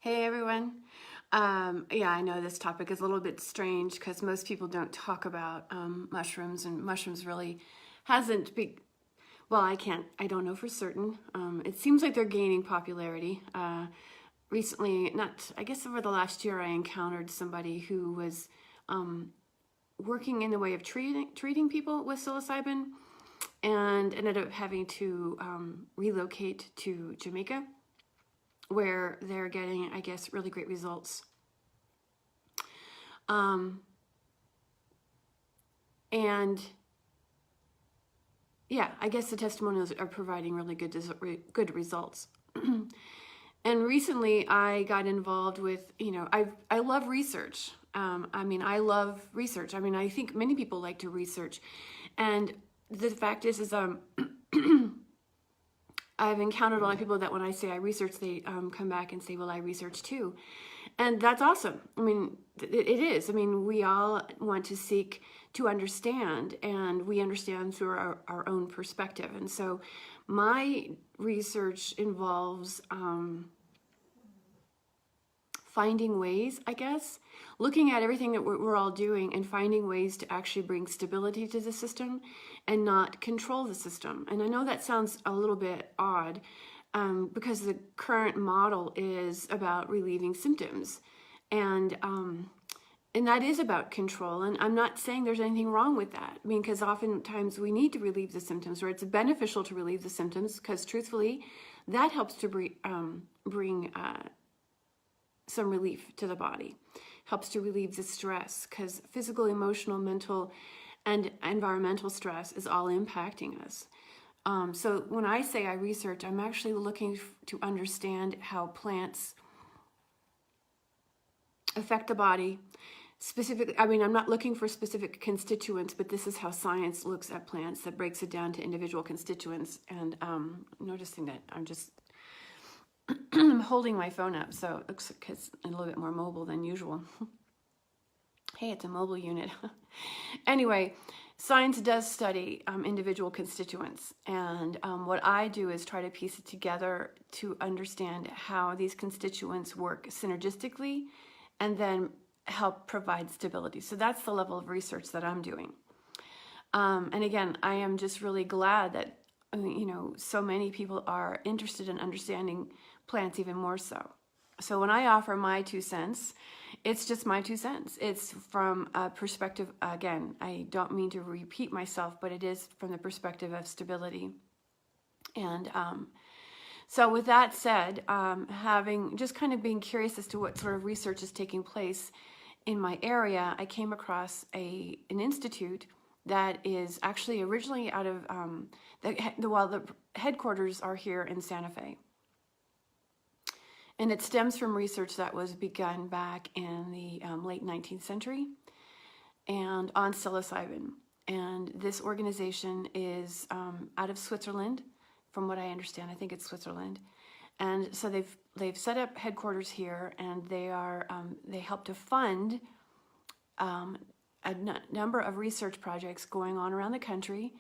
Hey everyone. Yeah, I know this topic is a little bit strange because most people don't talk about mushrooms, and mushrooms really hasn't been, well, I don't know for certain. It seems like they're gaining popularity. Recently, not, I guess over the last year, I encountered somebody who was working in the way of treating people with psilocybin and ended up having to relocate to Jamaica, where they're getting, I guess, really great results. And yeah, I guess the testimonials are providing really good results. And recently I got involved with, I love research. I love research. I think many people like to research. And the fact is I've encountered a lot of people that when I say I research, they come back and say, well, I research too. And that's awesome. It is. We all want to seek to understand, and we understand through our own perspective. And so my research involves finding ways, I guess, looking at everything that we're all doing and finding ways to actually bring stability to the system and not control the system. And I know that sounds a little bit odd because the current model is about relieving symptoms. And that is about control. And I'm not saying there's anything wrong with that. Because oftentimes we need to relieve the symptoms, or it's beneficial to relieve the symptoms, because truthfully, that helps to bring some relief to the body, helps to relieve the stress, because physical, emotional, mental, and environmental stress is all impacting us. So when I say I research, I'm actually looking to understand how plants affect the body. Specifically, I'm not looking for specific constituents, but this is how science looks at plants, that breaks it down to individual constituents. And noticing that I'm holding my phone up, so it looks like it's a little bit more mobile than usual. Hey, it's a mobile unit. Anyway, science does study individual constituents, and what I do is try to piece it together to understand how these constituents work synergistically and then help provide stability. So that's the level of research that I'm doing. And again, I am just really glad that so many people are interested in understanding plants even more so. So when I offer my 2 cents, it's just my 2 cents. It's from a perspective, again, I don't mean to repeat myself, but it is from the perspective of stability. And so with that said, having just kind of being curious as to what sort of research is taking place in my area, I came across an institute that is actually originally out of, the headquarters are here in Santa Fe. And it stems from research that was begun back in the late 19th century and on psilocybin. And this organization is out of Switzerland, from what I understand. I think it's Switzerland. And so they've set up headquarters here, and they help to fund a number of research projects going on around the country,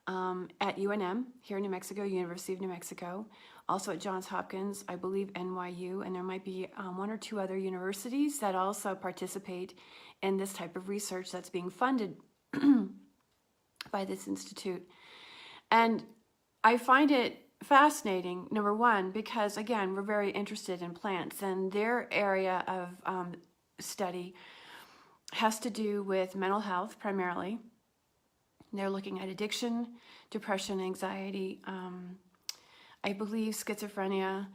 at UNM here in New Mexico, University of New Mexico, also at Johns Hopkins, I believe NYU, and there might be 1 or 2 other universities that also participate in this type of research that's being funded by this institute. And I find it fascinating, number one, because again, we're very interested in plants, and their area of study has to do with mental health primarily. They're looking at addiction, depression, anxiety, I believe schizophrenia,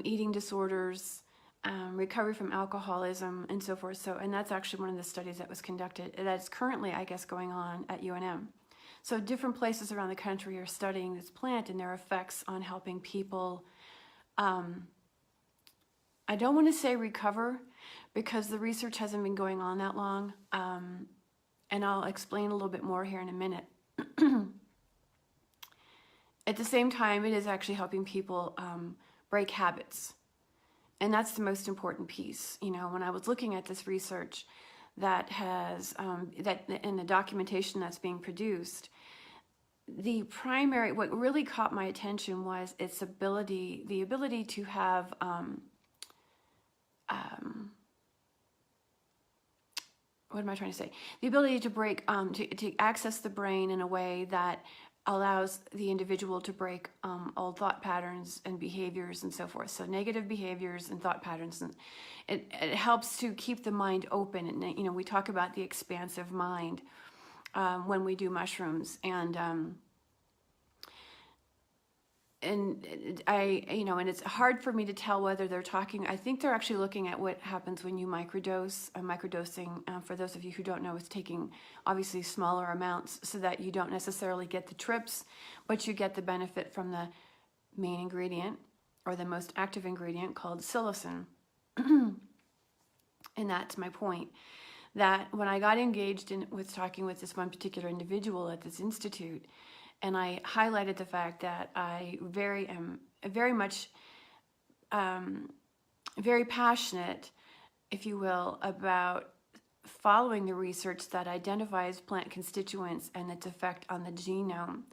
eating disorders, recovery from alcoholism, and so forth. So, and that's actually one of the studies that was conducted. That's currently, I guess, going on at UNM. So different places around the country are studying this plant and their effects on helping people, I don't want to say recover, because the research hasn't been going on that long. And I'll explain a little bit more here in a minute. At the same time, it is actually helping people break habits. And that's the most important piece. When I was looking at this research that has, and the documentation that's being produced, what really caught my attention was its ability, the ability to have what am I trying to say? The ability to break, to access the brain in a way that allows the individual to break old thought patterns and behaviors and so forth. So negative behaviors and thought patterns, and it helps to keep the mind open. And, you know, we talk about the expansive mind when we do mushrooms, and it's hard for me to tell whether they're talking. I think they're actually looking at what happens when you microdose. Microdosing, for those of you who don't know, is taking obviously smaller amounts so that you don't necessarily get the trips, but you get the benefit from the main ingredient, or the most active ingredient, called psilocybin. And that's my point. That when I got engaged with talking with this one particular individual at this institute, and I highlighted the fact that I am very much, very passionate, if you will, about following the research that identifies plant constituents and its effect on the genome.